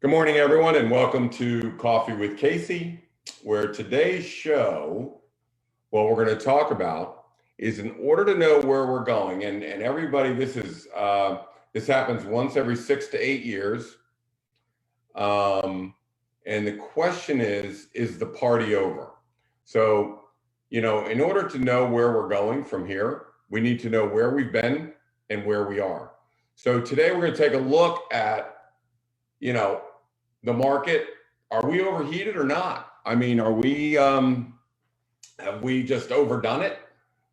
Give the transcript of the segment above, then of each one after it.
Good morning, everyone, and welcome to Coffee with Casey, where today's show, what we're going to talk about is in order to know where we're going, and everybody, this happens once every 6 to 8 years, and the question is the party over? So, in order to know where we're going from here, we need to know where we've been and where we are. So today we're going to take a look at, the market. Are we overheated or not? I mean, have we just overdone it?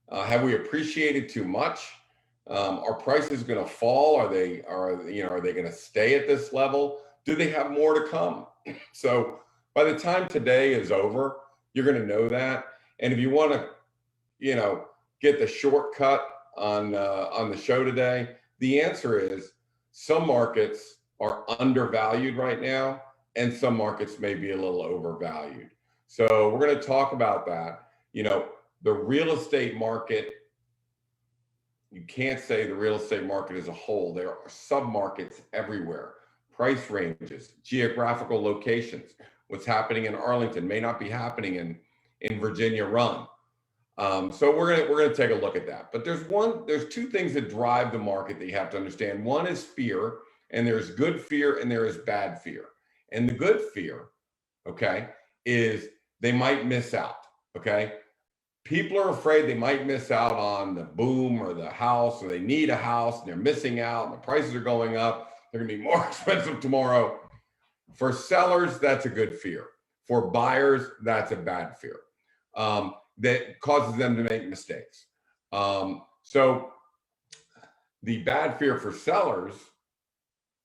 Have we appreciated too much? Are prices going to fall? Are they going to stay at this level? Do they have more to come? So by the time today is over, you're going to know that. And if you want to, get the shortcut on the show today, the answer is some markets are undervalued right now, and some markets may be a little overvalued. So we're going to talk about that. The real estate market, you can't say the real estate market as a whole. There are sub-markets everywhere, price ranges, geographical locations. What's happening in Arlington may not be happening in Virginia Run. So we're gonna take a look at that. But there's two things that drive the market that you have to understand. One is fear, and there's good fear and there is bad fear. And the good fear, okay, is they might miss out, okay? People are afraid they might miss out on the boom or the house, or they need a house and they're missing out and the prices are going up. They're gonna be more expensive tomorrow. For sellers, that's a good fear. For buyers, that's a bad fear. That causes them to make mistakes. So the bad fear for sellers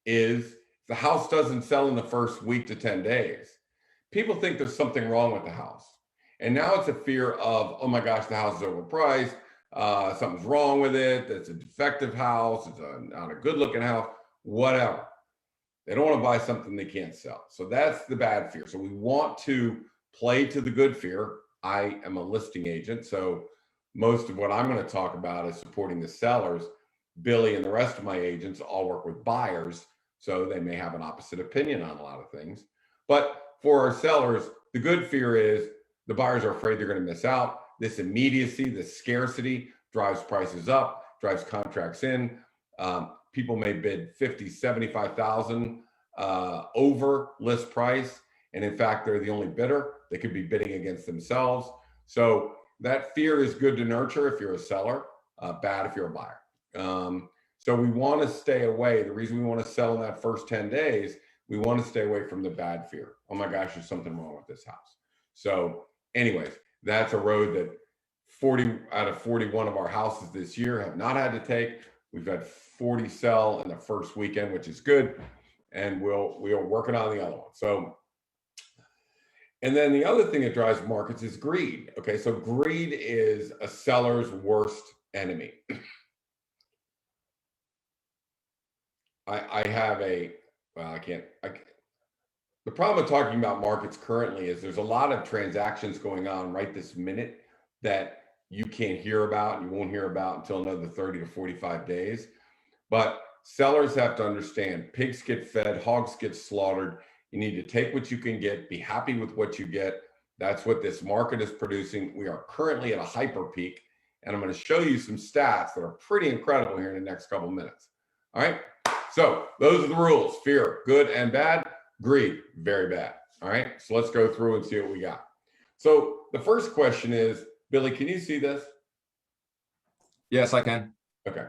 is the house doesn't sell in the first week to 10 days. People think there's something wrong with the house. And now it's a fear of, oh my gosh, the house is overpriced. Something's wrong with it. It's a defective house. It's not a good looking house, whatever. They don't want to buy something they can't sell. So that's the bad fear. So we want to play to the good fear. I am a listing agent, so most of what I'm going to talk about is supporting the sellers. Billy and the rest of my agents all work with buyers, so they may have an opposite opinion on a lot of things. But for our sellers, the good fear is the buyers are afraid they're going to miss out. This immediacy, this scarcity drives prices up, drives contracts in. People may bid 50, 75,000 over list price. And in fact, they're the only bidder. They could be bidding against themselves. So that fear is good to nurture if you're a seller, bad if you're a buyer. So we want to stay away. The reason we want to sell in that first 10 days, we want to stay away from the bad fear. Oh my gosh, there's something wrong with this house. So anyways, that's a road that 40 out of 41 of our houses this year have not had to take. We've had 40 sell in the first weekend, which is good. And we are working on the other one. So, and then the other thing that drives markets is greed. Okay, so greed is a seller's worst enemy. The problem with talking about markets currently is there's a lot of transactions going on right this minute that you can't hear about, and you won't hear about until another 30 to 45 days. But sellers have to understand, pigs get fed, hogs get slaughtered. You need to take what you can get, be happy with what you get. That's what this market is producing. We are currently at a hyper peak, and I'm going to show you some stats that are pretty incredible here in the next couple of minutes. All right. So those are the rules. Fear, good and bad. Greed, very bad. All right. So let's go through and see what we got. So the first question is, Billy, can you see this? Yes, I can. Okay.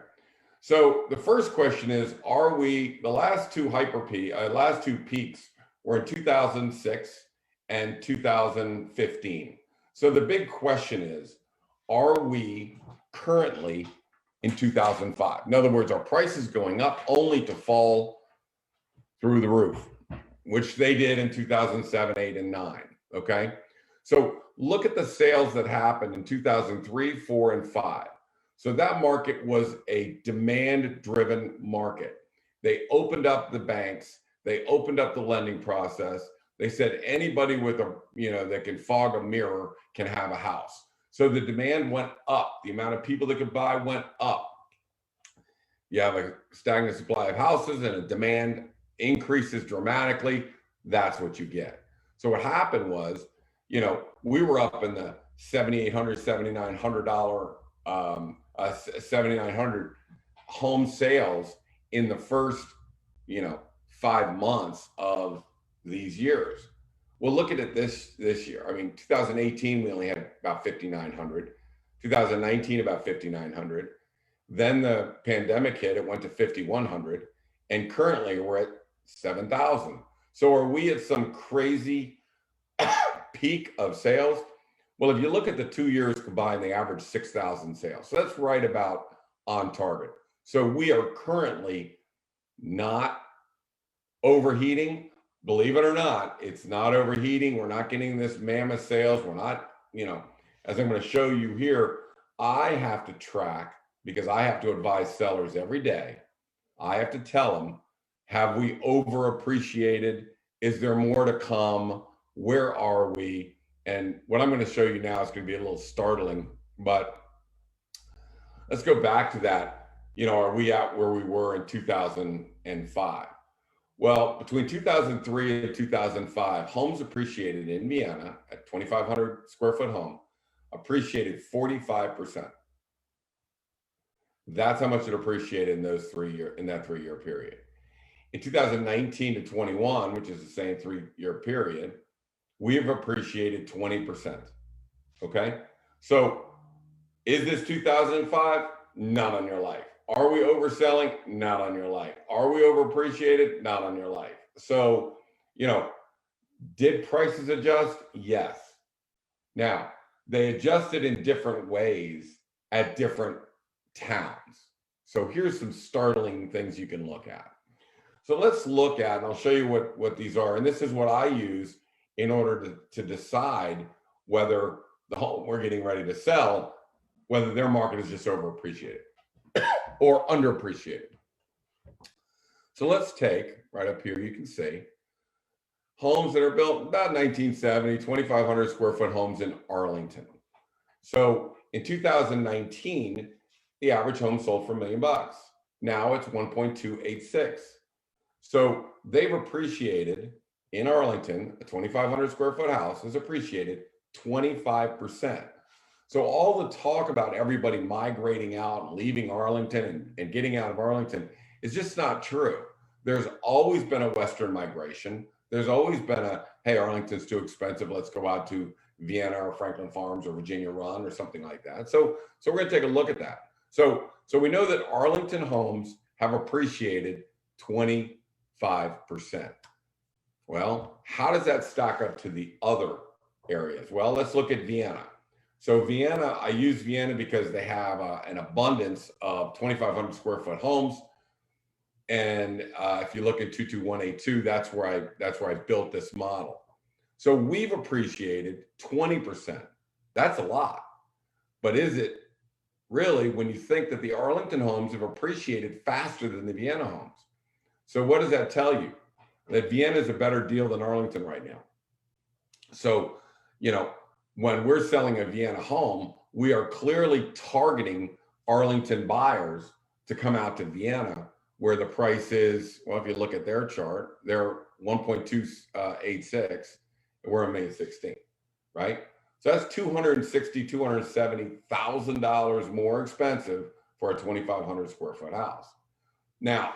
So the first question is, the last two peaks were in 2006 and 2015. So the big question is, are we currently in 2005? In other words, are prices going up only to fall through the roof, which they did in 2007, 8, and 9, okay? So look at the sales that happened in 2003, 4, and 5. So that market was a demand-driven market. They opened up the banks. They opened up the lending process. They said anybody with that can fog a mirror can have a house. So the demand went up. The amount of people that could buy went up. You have a stagnant supply of houses and a demand increases dramatically, that's what you get. So what happened was, we were up in the $7,800, $7,900, $7,900 home sales in the first, 5 months of these years. Well, look at it this year. I mean, 2018, we only had about 5,900. 2019, about 5,900. Then the pandemic hit, it went to 5,100. And currently we're at 7,000. So are we at some crazy peak of sales? Well, if you look at the 2 years combined, they average 6,000 sales. So that's right about on target. So we are currently not overheating. Believe it or not, it's not overheating. We're not getting this mammoth sales. We're not, as I'm going to show you here, I have to track because I have to advise sellers every day. I have to tell them, have we overappreciated? Is there more to come? Where are we? And what I'm going to show you now is going to be a little startling, but let's go back to that. Are we at where we were in 2005? Well, between 2003 and 2005, homes appreciated in Vienna at 2,500 square foot home appreciated 45%. That's how much it appreciated in that 3-year period. In 2019 to 21, which is the same 3-year period, we have appreciated 20%. Okay. So is this 2005? Not on your life. Are we overselling? Not on your life. Are we overappreciated? Not on your life. So, did prices adjust? Yes. Now, they adjusted in different ways at different towns. So here's some startling things you can look at. So let's look at, and I'll show you what these are. And this is what I use in order to decide whether the home we're getting ready to sell, whether their market is just overappreciated or underappreciated. So let's take right up here, you can see homes that are built about 1970, 2,500 square foot homes in Arlington. So in 2019, the average home sold for $1 million. Now it's 1.286. So they've appreciated in Arlington, a 2,500 square foot house has appreciated 25%. So all the talk about everybody migrating out and leaving Arlington and getting out of Arlington is just not true. There's always been a Western migration. There's always been hey, Arlington's too expensive. Let's go out to Vienna or Franklin Farms or Virginia Run or something like that. So we're going to take a look at that. So we know that Arlington homes have appreciated 25%. Well, how does that stack up to the other areas? Well, let's look at Vienna. So Vienna, I use Vienna because they have an abundance of 2,500 square foot homes. And if you look at 22182, that's where I built this model. So we've appreciated 20%. That's a lot. But is it really when you think that the Arlington homes have appreciated faster than the Vienna homes? So what does that tell you? That Vienna is a better deal than Arlington right now. So, when we're selling a Vienna home, we are clearly targeting Arlington buyers to come out to Vienna, where the price is, well, if you look at their chart, they're 1.286, and we're on May 16th, right? So that's $260,000, $270,000 more expensive for a 2,500 square foot house. Now,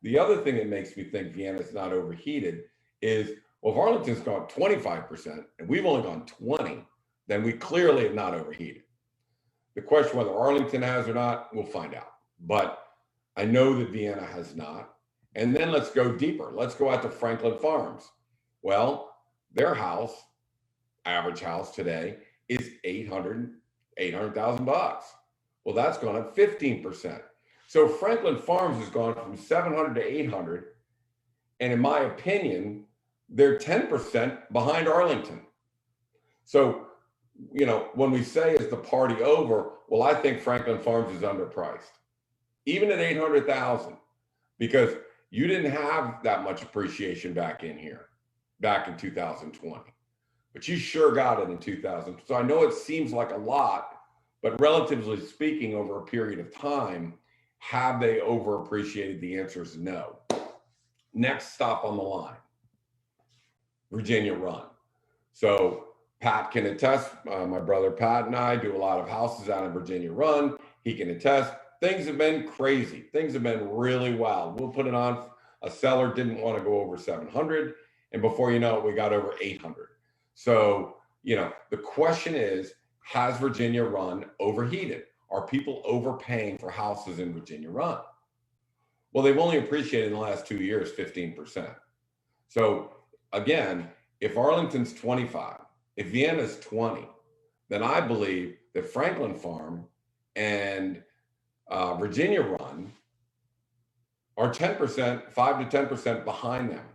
the other thing that makes me think Vienna's not overheated is, well, if Arlington's gone 25% and we've only gone 20, then we clearly have not overheated. The question whether Arlington has or not, we'll find out. But I know that Vienna has not. And then let's go deeper. Let's go out to Franklin Farms. Well, their house, average house today, is $800,000. Well, that's gone up 15%. So Franklin Farms has gone from 700 to 800. And in my opinion, they're 10% behind Arlington. So, when we say is the party over, well, I think Franklin Farms is underpriced, even at 800,000, because you didn't have that much appreciation back in 2020, but you sure got it in 2000. So I know it seems like a lot, but relatively speaking, over a period of time, have they overappreciated? The answer is no. Next stop on the line, Virginia Run. So Pat can attest, my brother Pat and I do a lot of houses out in Virginia Run. He can attest, things have been crazy. Things have been really wild. We'll put it on, a seller didn't want to go over 700. And before you know it, we got over 800. So, the question is, has Virginia Run overheated? Are people overpaying for houses in Virginia Run? Well, they've only appreciated in the last 2 years, 15%. So again, if Arlington's 25, if Vienna's 20, then I believe that Franklin Farm and Virginia Run are 10%, 5 to 10% behind them.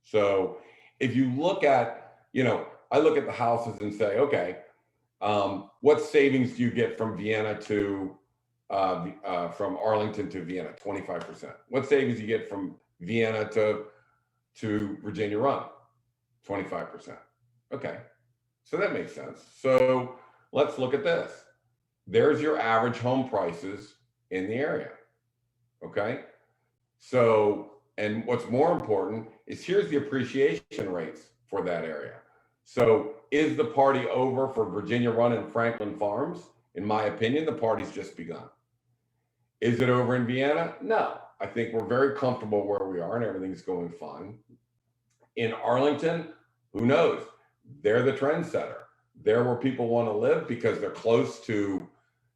So if you look at, I look at the houses and say, okay, what savings do you get from Vienna to, from Arlington to Vienna? 25%. What savings do you get from Vienna to Virginia Run? 25%. Okay, so that makes sense. So let's look at this. There's your average home prices in the area. Okay, so, and what's more important is here's the appreciation rates for that area. So is the party over for Virginia Run and Franklin Farms? In my opinion, the party's just begun. Is it over in Vienna? No, I think we're very comfortable where we are and everything's going fine. In Arlington, who knows? They're the trendsetter. They're where people want to live because they're close to,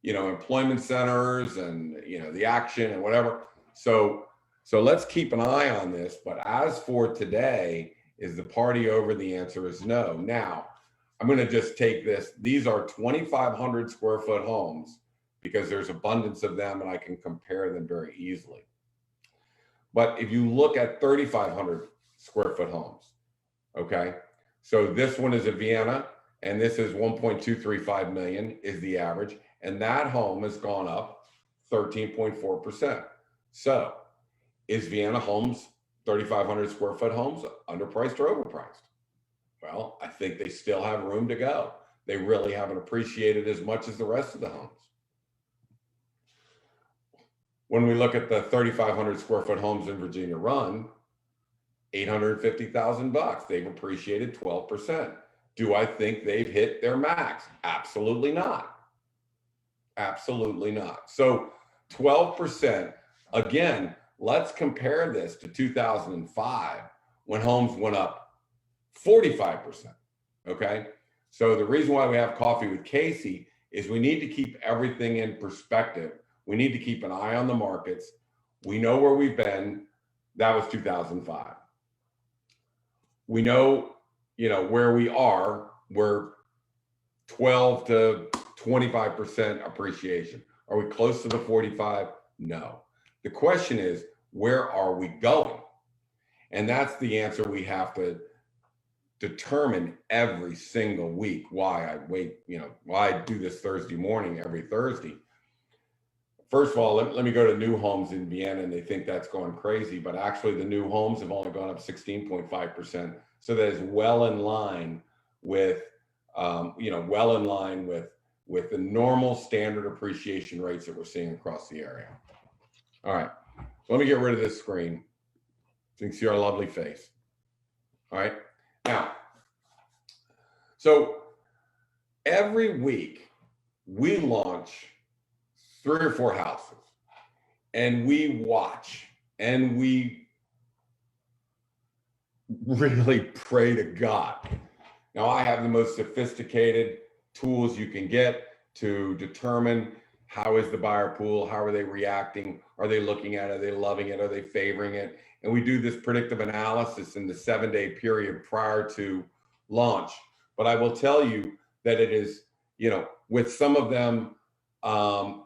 employment centers and, the action and whatever. So let's keep an eye on this. But as for today, is the party over? The answer is no. Now, I'm going to just take this. These are 2,500 square foot homes because there's abundance of them and I can compare them very easily. But if you look at 3,500 square foot homes, okay, so this one is a Vienna and this is 1.235 million is the average. And that home has gone up 13.4%. So is Vienna homes, 3,500 square foot homes, underpriced or overpriced? Well, I think they still have room to go. They really haven't appreciated as much as the rest of the homes. When we look at the 3,500 square foot homes in Virginia Run, $850,000, they've appreciated 12%. Do I think they've hit their max? Absolutely not. Absolutely not. So 12%, again, let's compare this to 2005 when homes went up 45%. Okay. So the reason why we have Coffee with Casey is we need to keep everything in perspective. We need to keep an eye on the markets. We know where we've been. That was 2005. We know, where we are. We're 12 to 25% appreciation. Are we close to the 45? No. The question is, where are we going? And that's the answer we have to determine every single week. Why I wait, why I do this Thursday morning every Thursday. First of all, let me go to new homes in Vienna, and they think that's going crazy, but actually the new homes have only gone up 16.5%. So that is well in line with, with the normal standard appreciation rates that we're seeing across the area. All right, so let me get rid of this screen so you can see our lovely face. All right, now, so every week we launch 3 or 4 houses and we watch and we really pray to God. Now, I have the most sophisticated tools you can get to determine how is the buyer pool, how are they reacting, are they looking at it, are they loving it, are they favoring it? And we do this predictive analysis in the 7-day period prior to launch. But I will tell you that it is, with some of them,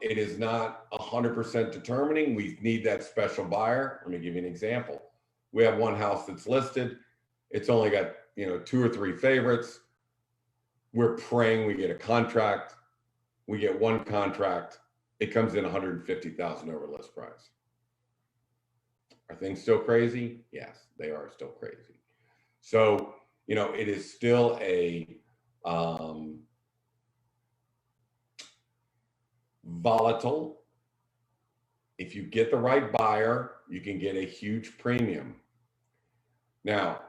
it is not 100% determining. We need that special buyer. Let me give you an example. We have one house that's listed. It's only got, 2 or 3 favorites. We're praying we get a contract. We get one contract. It comes in 150,000 over list price. Are things still crazy? Yes, they are still crazy. So, it is still a volatile. If you get the right buyer, you can get a huge premium. Now,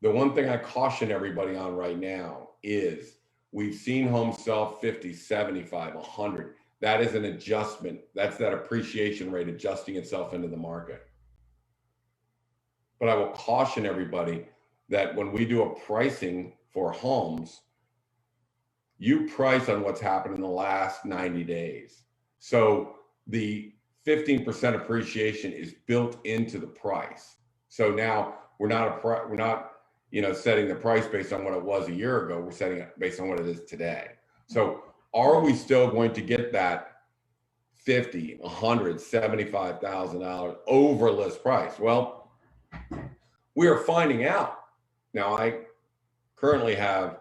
the one thing I caution everybody on right now is we've seen homes sell 50, 75, 100. That is an adjustment. That's that appreciation rate adjusting itself into the market. But I will caution everybody that when we do a pricing for homes, you price on what's happened in the last 90 days. So the 15% appreciation is built into the price. So now we're not setting the price based on what it was a year ago. We're setting it based on what it is today. So are we still going to get that $50, $100, $75,000 over list price? Well, we are finding out. Now, I currently have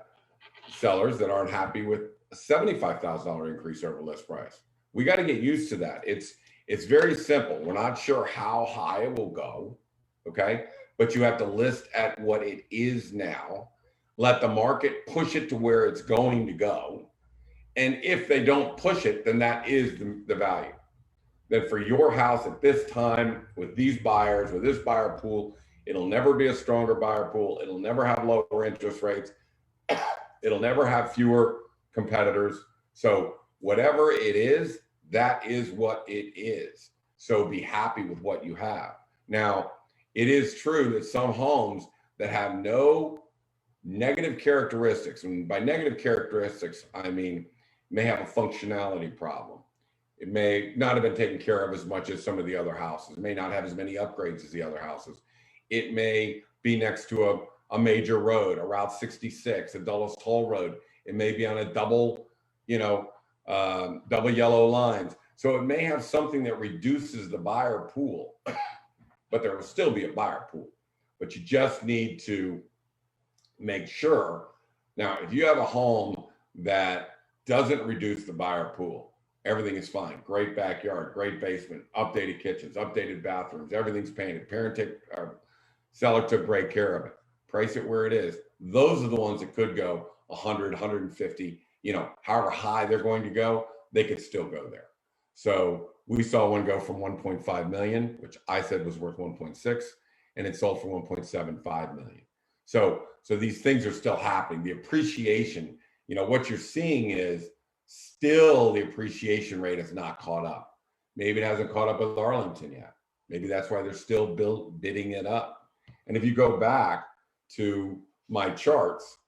sellers that aren't happy with a $75,000 increase over list price. We got to get used to that. It's very simple. We're not sure how high it will go, okay? But you have to list at what it is now. Let the market push it to where it's going to go. And if they don't push it, then that is the value. Then for your house at this time, with these buyers, with this buyer pool, it'll never be a stronger buyer pool. It'll never have lower interest rates. It'll never have fewer competitors. So whatever it is, that is what it is. So be happy with what you have. Now, it is true that some homes that have no negative characteristics, and by negative characteristics, I mean, may have a functionality problem. It may not have been taken care of as much as some of the other houses. It may not have as many upgrades as the other houses. It may be next to a major road, a Route 66, a Dulles Toll Road. It may be on a double yellow lines. So it may have something that reduces the buyer pool, but there will still be a buyer pool. But you just need to make sure. Now, if you have a home that doesn't reduce the buyer pool, everything is fine. Great backyard, great basement, updated kitchens, updated bathrooms, everything's painted. Seller took great care of it. Price it where it is. Those are the ones that could go 100, 150, however high they're going to go, they could still go there. So we saw one go from 1.5 million, which I said was worth 1.6, and it sold for 1.75 million. So these things are still happening. The appreciation, what you're seeing is still the appreciation rate has not caught up. Maybe it hasn't caught up with Arlington yet. Maybe that's why they're still bidding it up. And if you go back to my charts,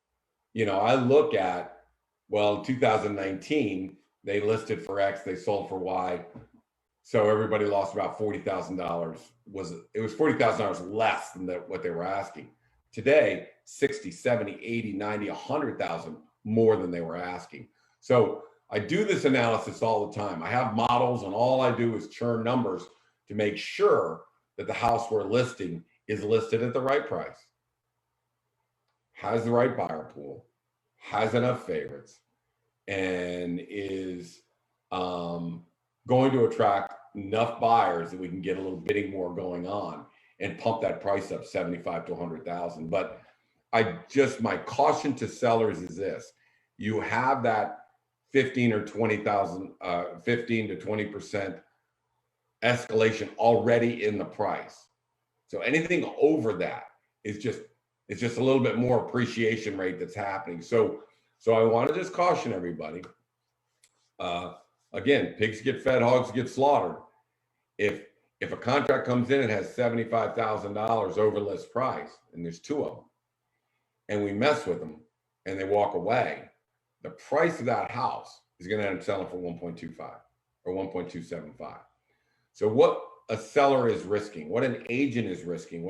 I look at, 2019, they listed for X, they sold for Y. So everybody lost about $40,000. It was $40,000 less than what they were asking. Today, 60, 70, 80, 90, 100,000 more than they were asking. So I do this analysis all the time. I have models, and all I do is churn numbers to make sure that the house we're listing is listed at the right price, has the right buyer pool, has enough favorites, and is going to attract enough buyers that we can get a little bidding more going on and pump that price up 75 to 100,000. But my caution to sellers is this: you have that 15 or 20,000, 15 to 20% escalation already in the price. So anything over that is just a little bit more appreciation rate that's happening. So I want to just caution everybody. Again, pigs get fed, hogs get slaughtered. If a contract comes in and has $75,000 over list price, and there's two of them, and we mess with them and they walk away, the price of that house is going to end up selling for 1.25 or 1.275. So what a seller is risking, what an agent is risking,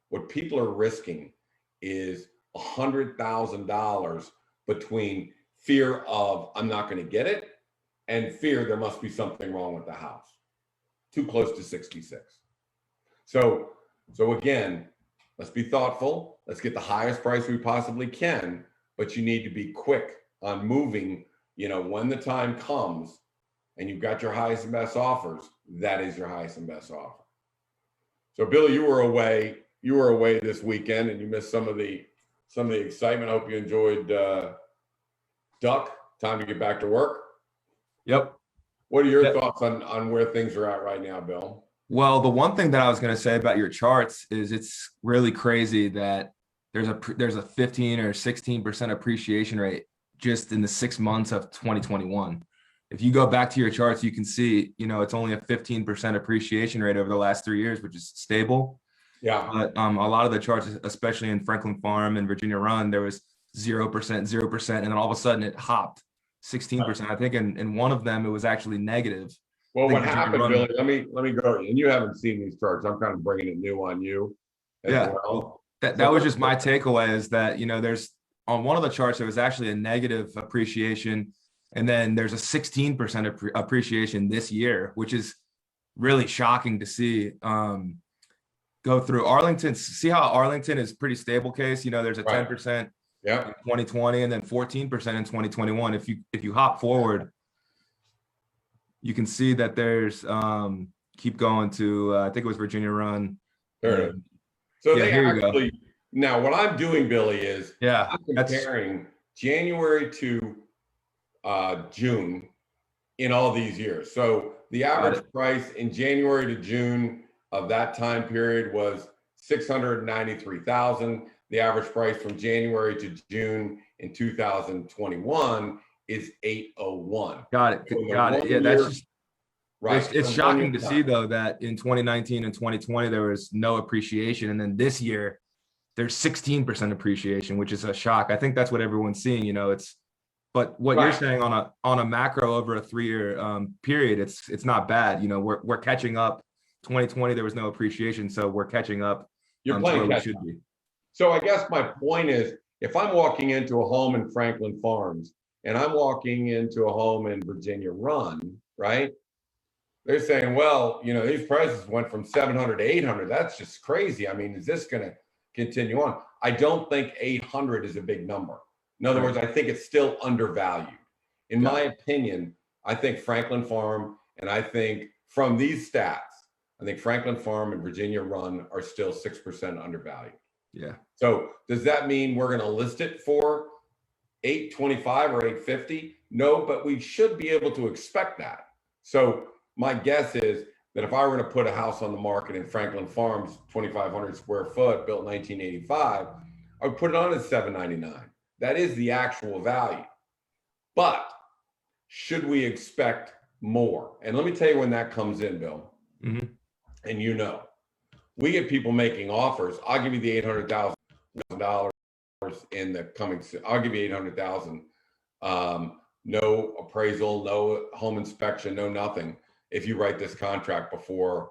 what people are risking is $100,000 between fear of I'm not going to get it and fear there must be something wrong with the house. Too close to 66. So again, let's be thoughtful. Let's get the highest price we possibly can, but you need to be quick on moving. When the time comes and you've got your highest and best offers, that is your highest and best offer. So Billy, you were away this weekend and you missed some of the excitement. I hope you enjoyed Duck. Time to get back to work. Yep. What are your thoughts on where things are at right now, Bill? Well, the one thing that I was going to say about your charts is it's really crazy that there's a 15 or 16% appreciation rate just in the 6 months of 2021. If you go back to your charts, you can see, it's only a 15% appreciation rate over the last 3 years, which is stable. Yeah. But a lot of the charts, especially in Franklin Farm and Virginia Run, there was 0%, 0%, and then all of a sudden it hopped 16%. I think in one of them it was actually negative. Well, I think what Virginia happened, Run. Billy, let me go, and you haven't seen these charts. I'm kind of bringing it new on you as Yeah, well. that was just my takeaway is that, there's on one of the charts, there was actually a negative appreciation. And then there's a 16% appreciation this year, which is really shocking to see. Go through Arlington, see how Arlington is pretty stable case. There's a 10% in 2020 and then 14% in 2021. If you hop forward, you can see that there's keep going to I think it was Virginia Run. There it is. So yeah, they actually now what I'm doing, Billy, is I'm comparing January to June in all these years. So the average price in January to June of that time period was 693,000. The average price from January to June in 2021 is 801. Got it. So Got it. Yeah, that's just right. It's shocking to see though that in 2019 and 2020 there was no appreciation, and then this year there's 16% appreciation, which is a shock. I think that's what everyone's seeing. But what you're saying on a macro over a 3-year period, it's not bad. We're catching up. 2020 there was no appreciation, so we're catching up. You're playing catch up. So I guess my point is, if I'm walking into a home in Franklin Farms and I'm walking into a home in Virginia Run, right? They're saying, well, these prices went from 700 to 800. That's just crazy. I mean, is this going to continue on? I don't think 800 is a big number. In other words, I think it's still undervalued. In my opinion, I think Franklin Farm, and I think from these stats, I think Franklin Farm and Virginia Run are still 6% undervalued. Yeah. So does that mean we're going to list it for 825 or 850? No, but we should be able to expect that. So my guess is that if I were to put a house on the market in Franklin Farms, 2,500 square foot, built 1985, I would put it on at 799. That is the actual value. But should we expect more? And let me tell you when that comes in, Bill. Mm-hmm. And we get people making offers. I'll give you the $800,000 in the coming. I'll give you $800,000. No appraisal, no home inspection, no nothing. If you write this contract before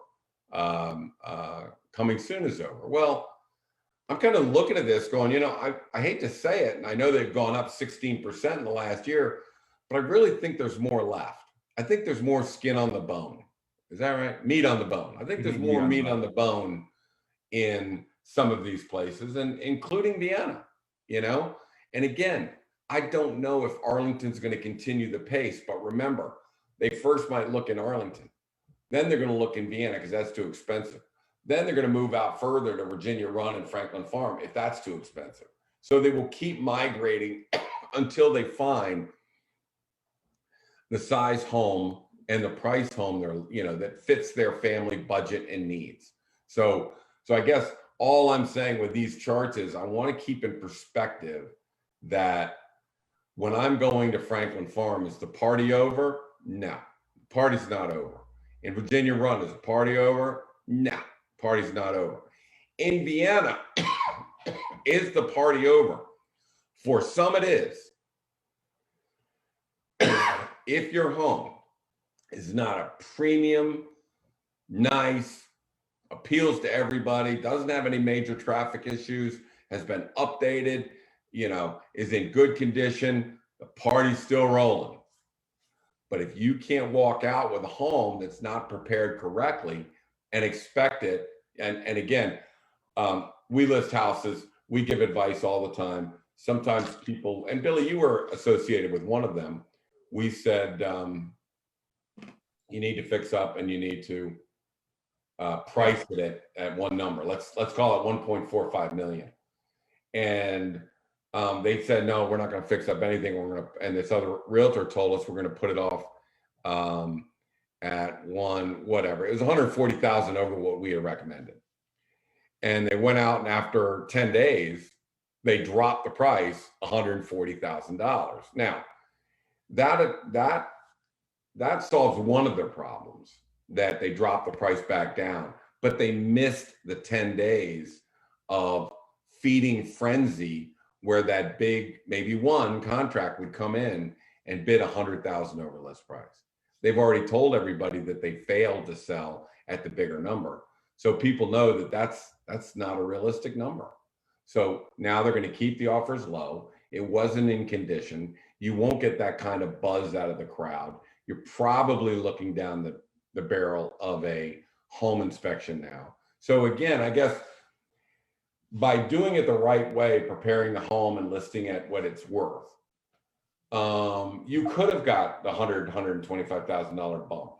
coming soon is over. Well, I'm kind of looking at this going, I hate to say it, and I know they've gone up 16% in the last year, but I really think there's more left. I think there's more skin on the bone. Is that right? Meat on the bone. I think there's more meat on the bone in some of these places, and including Vienna, And again, I don't know if Arlington's going to continue the pace, but remember, they first might look in Arlington. Then they're going to look in Vienna because that's too expensive. Then they're going to move out further to Virginia Run and Franklin Farm if that's too expensive. So they will keep migrating until they find the size home and the price home that fits their family budget and needs. So I guess all I'm saying with these charts is I want to keep in perspective that when I'm going to Franklin Farm, is the party over? No, the party's not over. In Virginia Run, is the party over? No, party's not over. In Vienna, is the party over? For some it is. If your home is not a premium, nice, appeals to everybody, doesn't have any major traffic issues, has been updated, is in good condition, the party's still rolling. But if you can't walk out with a home that's not prepared correctly and expect it, and again, we list houses, we give advice all the time. Sometimes people, and Billy, you were associated with one of them. We said, you need to fix up and you need to price it at one number. Let's call it 1.45 million. And they said, no, we're not going to fix up anything. And this other realtor told us we're going to put it off at one, whatever. It was 140,000 over what we had recommended. And they went out and after 10 days, they dropped the price $140,000. Now, that solves one of their problems, that they dropped the price back down, but they missed the 10 days of feeding frenzy where that big, maybe one contract would come in and bid 100,000 over list price. They've already told everybody that they failed to sell at the bigger number. So people know that that's not a realistic number. So now they're going to keep the offers low. It wasn't in condition. You won't get that kind of buzz out of the crowd. You're probably looking down the barrel of a home inspection now. So again, I guess by doing it the right way, preparing the home and listing at what it's worth, you could have got the $125,000 bump.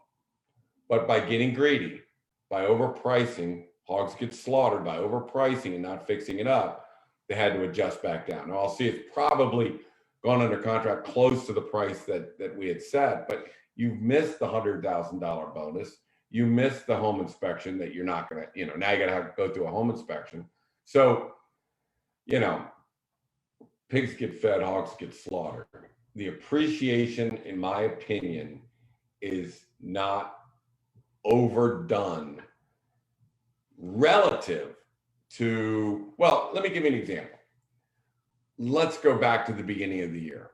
But by getting greedy, by overpricing, hogs get slaughtered by overpricing and not fixing it up, they had to adjust back down. Now I'll see it's probably gone under contract close to the price that we had set, but you've missed the $100,000 bonus. You missed the home inspection that you're not gonna, now you gotta have to go through a home inspection. So, pigs get fed, hogs get slaughtered. The appreciation, in my opinion, is not overdone relative to, well, let me give you an example. Let's go back to the beginning of the year.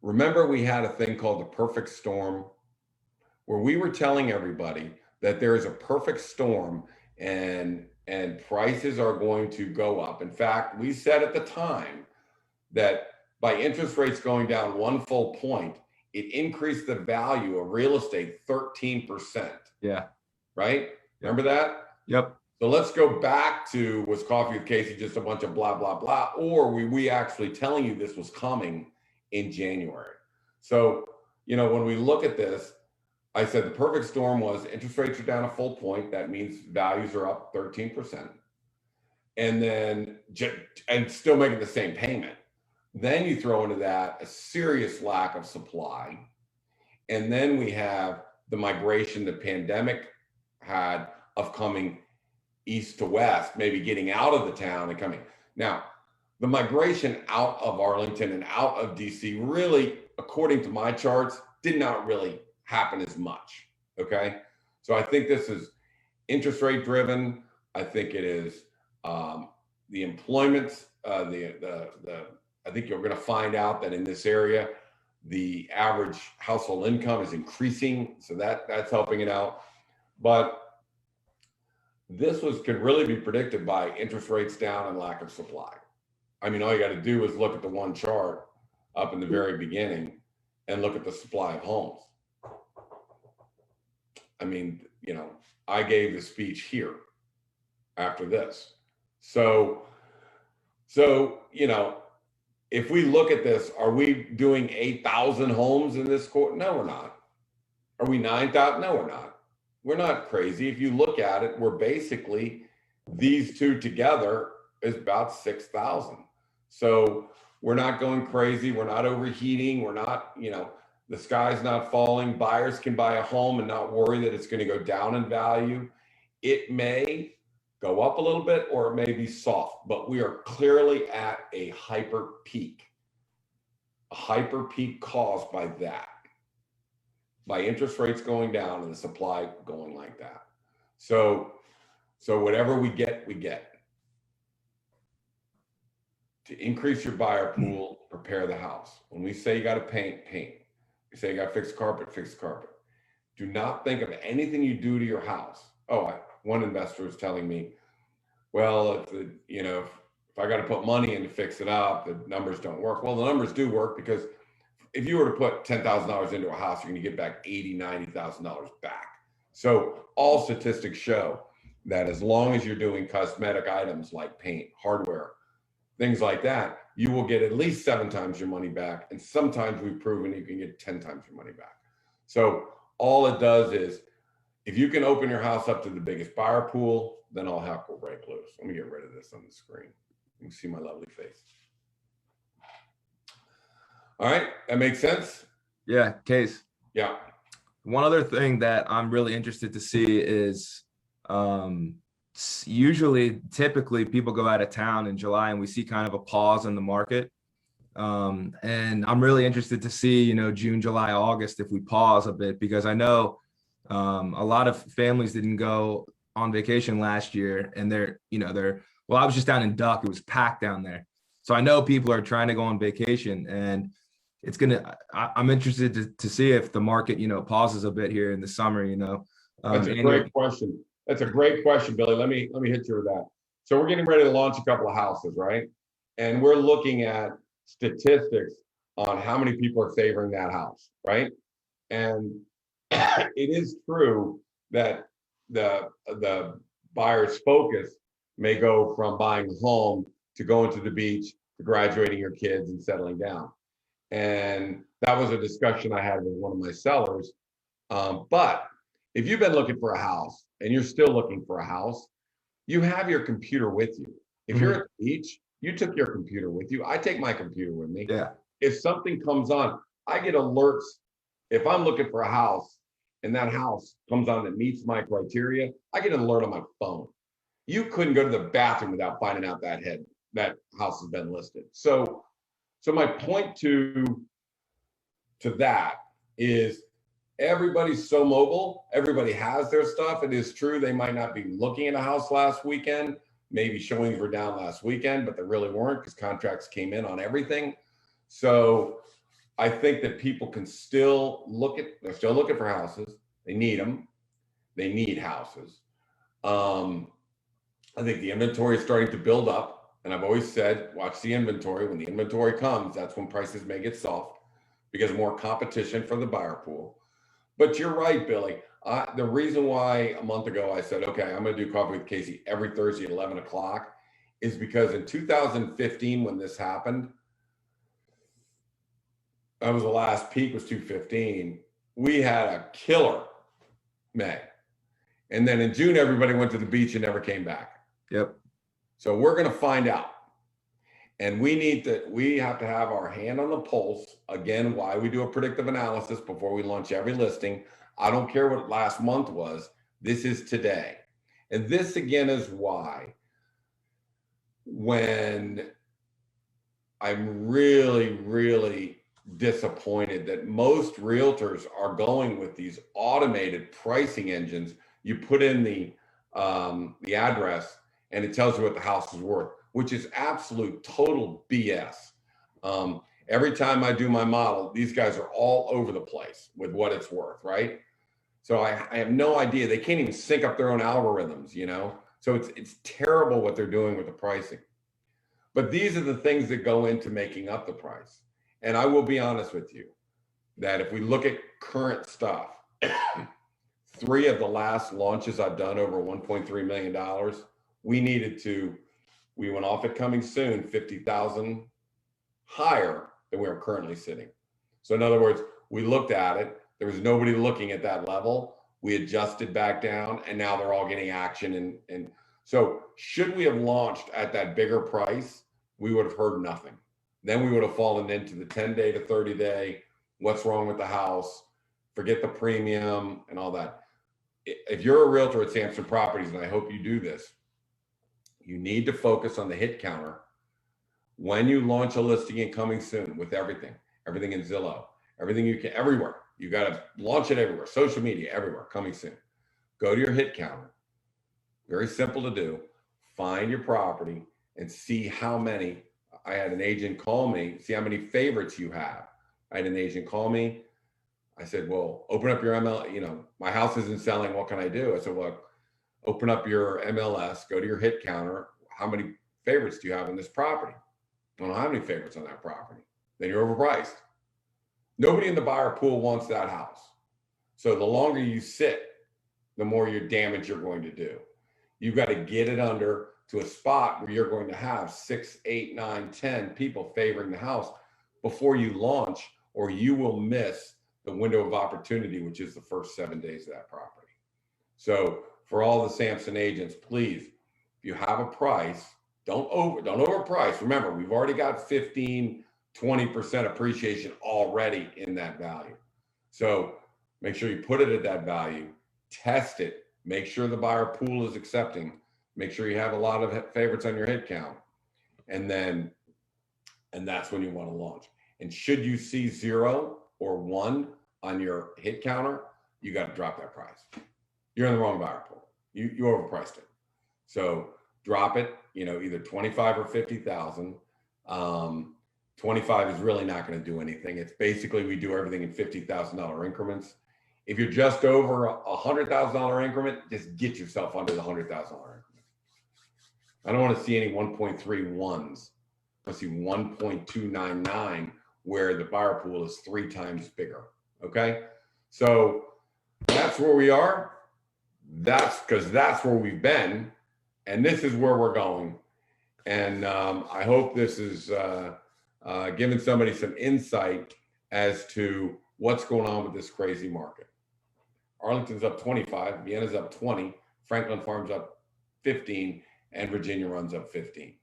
Remember, we had a thing called the perfect storm, where we were telling everybody that there is a perfect storm and prices are going to go up. In fact, we said at the time that by interest rates going down 1 full point, it increased the value of real estate 13%. Yeah. Right? Remember that? Yep. So let's go back to, was Coffee with Casey just a bunch of blah, blah, blah, or were we actually telling you this was coming in January? So, when we look at this, I said the perfect storm was interest rates are down 1 full point. That means values are up 13%. And then, and still making the same payment. Then you throw into that a serious lack of supply. And then we have the migration the pandemic had of coming east to west, maybe getting out of the town and coming. Now, the migration out of Arlington and out of DC really, according to my charts, did not really happen as much. Okay. So I think this is interest rate driven. I think it is the employment, I think you're going to find out that in this area, the average household income is increasing. So that's helping it out. But this could really be predicted by interest rates down and lack of supply. I mean, all you got to do is look at the one chart up in the very beginning and look at the supply of homes. I mean, I gave the speech here after this. So, if we look at this, are we doing 8,000 homes in this quarter? No, we're not. Are we 9,000? No, we're not. We're not crazy. If you look at it, we're basically, these two together is about 6,000. So we're not going crazy. We're not overheating. We're not, the sky's not falling. Buyers can buy a home and not worry that it's going to go down in value. It may go up a little bit or it may be soft, but we are clearly at a hyper peak caused by that, by interest rates going down and the supply going like that. So whatever we get. To increase your buyer pool, prepare the house. When we say you got to paint. We say you got to fix carpet. Do not think of anything you do to your house. One investor was telling me, well, if I got to put money in to fix it up, the numbers don't work. Well, the numbers do work, because if you were to put $10,000 into a house, you're going to get back $80,000, $90,000 back. So all statistics show that as long as you're doing cosmetic items like paint, hardware, things like that, you will get at least 7 times your money back. And sometimes we've proven you can get 10 times your money back. So all it does is, if you can open your house up to the biggest buyer pool, then all heck will break loose. Let me get rid of this on the screen. You can see my lovely face. All right, that makes sense? Yeah, Case. Yeah. one other thing that I'm really interested to see is usually, typically, people go out of town in July and we see kind of a pause in the market. And I'm really interested to see, June, July, August, if we pause a bit, because I know a lot of families didn't go on vacation last year, and well, I was just down in Duck. It was packed down there. So I know people are trying to go on vacation, and I'm interested to see if the market, pauses a bit here in the summer, That's a great question. That's a great question, Billy. Let me hit you with that. So we're getting ready to launch a couple of houses, right? And we're looking at statistics on how many people are favoring that house, right? And it is true that the buyer's focus may go from buying a home to going to the beach to graduating your kids and settling down. And that was a discussion I had with one of my sellers. But if you've been looking for a house and you're still looking for a house, you have your computer with you. If you're at the beach, you took your computer with you. I take my computer with me. Yeah. If something comes on, I get alerts. If I'm looking for a house and that house comes on that meets my criteria, I get an alert on my phone. You couldn't go to the bathroom without finding out that house has been listed. So my point to that is everybody's so mobile. Everybody has their stuff. It is true they might not be looking at a house last weekend. Maybe showings were down last weekend, but they really weren't because contracts came in on everything. So I think that people can still they're still looking for houses. They need them. They need houses. I think the inventory is starting to build up. And I've always said, watch the inventory. When the inventory comes, that's when prices may get soft because more competition for the buyer pool. But you're right, Billy. The reason why a month ago I said, okay, I'm going to do Coffee with Casey every Thursday at 11 o'clock is because in 2015, when this happened, that was the last peak, was 215. We had a killer May. And then in June, everybody went to the beach and never came back. Yep. So we're going to find out. And we have to have our hand on the pulse. Again, why we do a predictive analysis before we launch every listing. I don't care what last month was. This is today. And this again is why when I'm really, really disappointed that most realtors are going with these automated pricing engines. You put in the address and it tells you what the house is worth, which is absolute total BS. Every time I do my model, these guys are all over the place with what it's worth, right? So I have no idea. They can't even sync up their own algorithms, So it's terrible what they're doing with the pricing. But these are the things that go into making up the price. And I will be honest with you that if we look at current stuff, 3 of the last launches I've done over $1.3 million, we went off at coming soon, 50,000 higher than we are currently sitting. So in other words, we looked at it. There was nobody looking at that level. We adjusted back down and now they're all getting action. And so should we have launched at that bigger price, we would have heard nothing. Then we would have fallen into the 10-day to 30-day, what's wrong with the house, forget the premium and all that. If you're a realtor at Samson Properties, and I hope you do this, you need to focus on the hit counter when you launch a listing and coming soon with everything in Zillow, everything you can, everywhere. You got to launch it everywhere, social media, everywhere, coming soon. Go to your hit counter. Very simple to do. Find your property and see how many. I had an agent call me, see how many favorites you have. I had an agent call me. I said, well, open up your ML, my house isn't selling. What can I do? I said, well, open up your MLS, go to your hit counter. How many favorites do you have in this property? I don't have any favorites on that property. Then you're overpriced. Nobody in the buyer pool wants that house. So the longer you sit, the more your damage you're going to do. You've got to get it under to a spot where you're going to have 6, 8, 9, 10 people favoring the house before you launch, or you will miss the window of opportunity, which is the first 7 days of that property. So for all the Samson agents, please, if you have a price, don't overprice. Remember, we've already got 15, 20% appreciation already in that value. So Make sure you put it at that value, test it, make sure the buyer pool is accepting, make sure you have a lot of favorites on your head count. And that's when you want to launch. And should you see 0 or 1 on your hit counter, you got to drop that price. You're in the wrong buyer pool. You overpriced it. So drop it, either 25 or 50,000. 25 is really not going to do anything. It's basically, we do everything in $50,000 increments. If you're just over a $100,000 increment, just get yourself under the $100,000 increment. I don't want to see any 1.31s. I see 1.299 where the buyer pool is 3 times bigger. Okay. So that's where we are. That's where we've been. And this is where we're going. And I hope this is giving somebody some insight as to what's going on with this crazy market. Arlington's up 25, Vienna's up 20, Franklin Farm's up 15, and Virginia Run's up 15.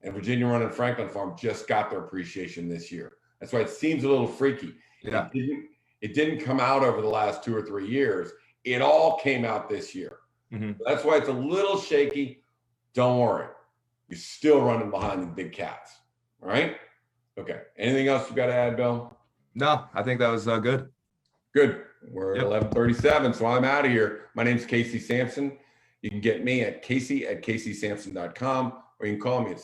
And Virginia Run and Franklin Farm just got their appreciation this year. That's why it seems a little freaky. Yeah. It didn't come out over the last 2 or 3 years. It all came out this year. Mm-hmm. That's why it's a little shaky. Don't worry. You're still running behind the big cats. All right? Okay. Anything else you got to add, Bill? No, I think that was good. Good. We're at 11:37, so I'm out of here. My name's Casey Samson. You can get me at casey@caseysamson.com, or you can call me at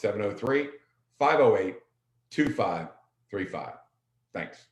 703-508-2535. Thanks.